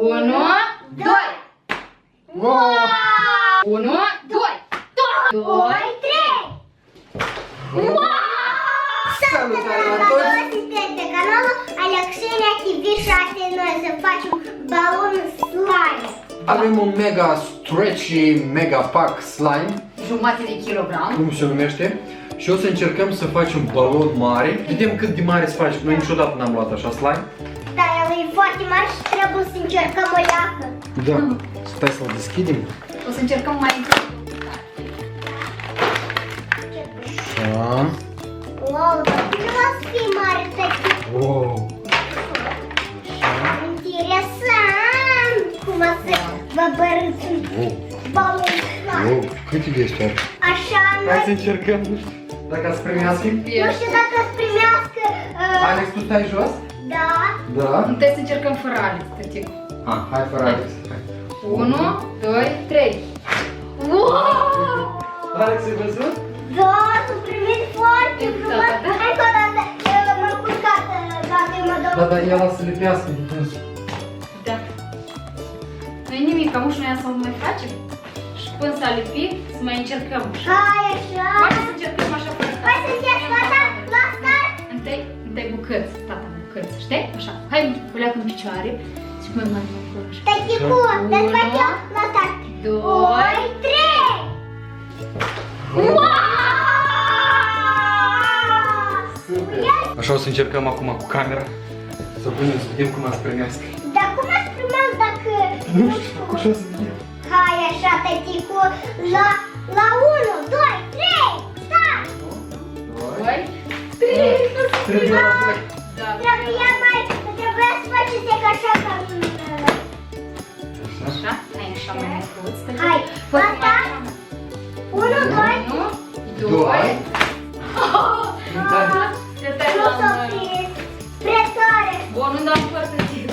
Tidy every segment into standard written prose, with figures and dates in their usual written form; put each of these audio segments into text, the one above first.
1, 2. Wow! 1, 2. 2, 3. Salutare la toți! Sunteți pe canalul Alexenia TV și astăzi noi să facem balon slime. Avem un mega stretchy, mega pack slime, Jumătate de kilogram. cum se numește, și o să încercăm să facem balon mare. Vedem cât de mare să facem. Noi niciodată n-am luat așa slime. Da, el e foarte mare și trebuie să încercăm o leacă. Da. Stai să-l deschidem. O să încercăm mai întâi. Așa. Wow, dar nu o să fie mare, tăti. Wow. Interesant! Cum o să vă bărâți un balon slime. Wow. Câte de astea? Așa, Hai să noi... încercăm. Dacă ați primească. Nu știu dacă să primească... Alex, tu stai jos? Da. Da. Întâi să încercăm fără Alex, tăticu. Hai fără Alex. Hai. 1, 2, 3. Wow! Alex, ai văzut? Da, s-a primit foarte frumos. Da. Hai că o dată m-am culcat dacă mă dau. Da, dar el a să lipească de până. Da. Nu-i nimic, am și noi să mai facem. Și până s-a lipit, să mai încercăm. Hai așa. Hai să încercăm așa fără tata. Hai să încerc gata, la start. Întâi bucăți, tata, bucăți, știi? Așa. Hai, puleacă în picioare și mai mai acolo așa. Tăticu, te-ți fac eu la start. 2, 3. Wow! Așa o să încercăm acum cu camera. Să punem, să vedem cum ați primească. Dar cum ați primat dacă... Nu știu, așa să vedem. Hai așa, tăticu, la 1, 2, 3, start! 2, 3. Trebuie la voi. Da. Trebuia să faceți ca așa ca mine. Așa, hai așa mai mult. Hai, Poate gata? mai 1, 2, 1, 2. nu s-o prins. Presare. Bun, nu dau foarte tine.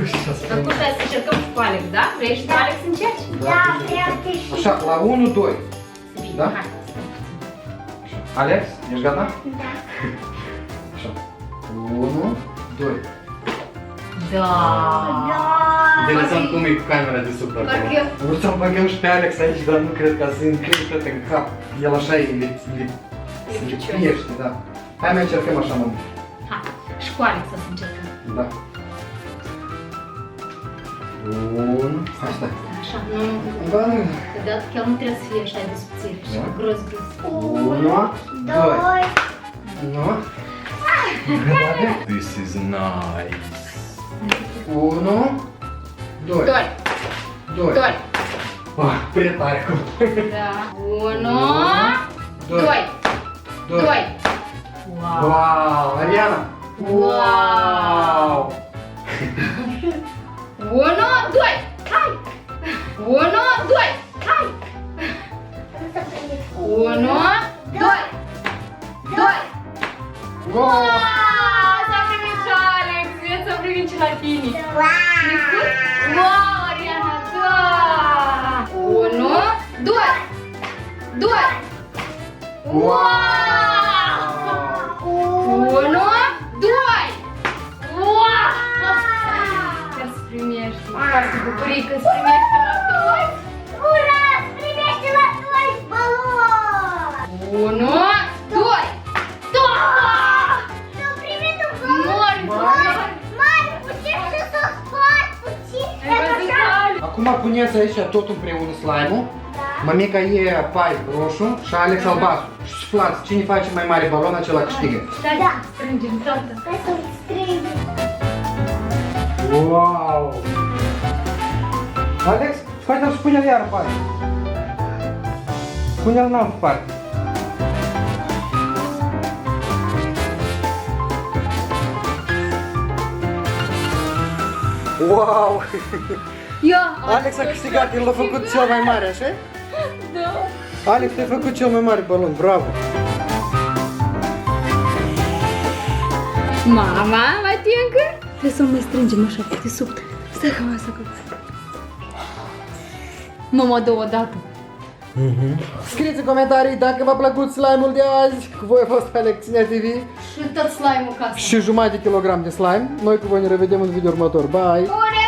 Așa să Acum stai să încercăm și cu Alex, da? Vrei și cu Alex să încerci? Da, vreau să și... Așa, la 1, 2. Bine, Da? hai. Alex, ești gata? Da. Așa. 1, 2. Da. Da. Interesant cum e cu camera de sub acolo. Parcă eu- Vreau să-l băgăm și pe Alex aici, dar nu cred că să încălzi tot în cap. El așa e lipiește, da. Hai mai încercăm așa, mă. Hai. Și cu Alex o să încercăm. Da. Bun. Hai, stai. Așa, nu. Da, nu. Că de dată chiar nu trebuie să fie așa de subțire, așa Da? gros, gros. 1, 2. 2. Nu? This is nice. 1, 2. 2. 2. 2. Prea tare acum. Da. 1, 2. 2. 2. Wow. Wow, Ariana. Wow. 1, 2. Hai. 1, 2. Hai. 1, 2. 2. Wow. S-a primit și Alex. S-a primit și la tine. Wow. Wow, Ariana, da! 1, 2. 2. Wow! 1, 2. Wow! Ca să primești. Ca să bucurii că să primești la toți. Ura, primește la toți balon. 1, 2. S-a primit un balon. Mori! Mari, putem și să spart puțin. Ai văzut, Alex? Acum puneți aici tot împreună slime-ul. Da. Mămica e pai roșu și Alex albastru. Și suflați, cine face mai mare balon, acela câștigă. Stai, Da. strângem toată. Hai să-l strâng. Wow! Alex, scoate-l și pune-l iară pe aia. Pune-l în altă parte. Wow! Ia! Alex a câștigat, el l-a făcut cel mai mare, așa? Da. Alex, te-ai făcut cel mai mare balon, bravo! Mama, mai tiencă? Trebuie să o mai strângem așa, de sub. Stai că mă să Mama dă o dată. Scrieți în comentarii dacă v-a plăcut slime-ul de azi. Cu voi a fost Alexenia TV Și tot slime-ul casă. și jumătate de kilogram de slime. Noi cu voi ne revedem în video următor. Bye! Bună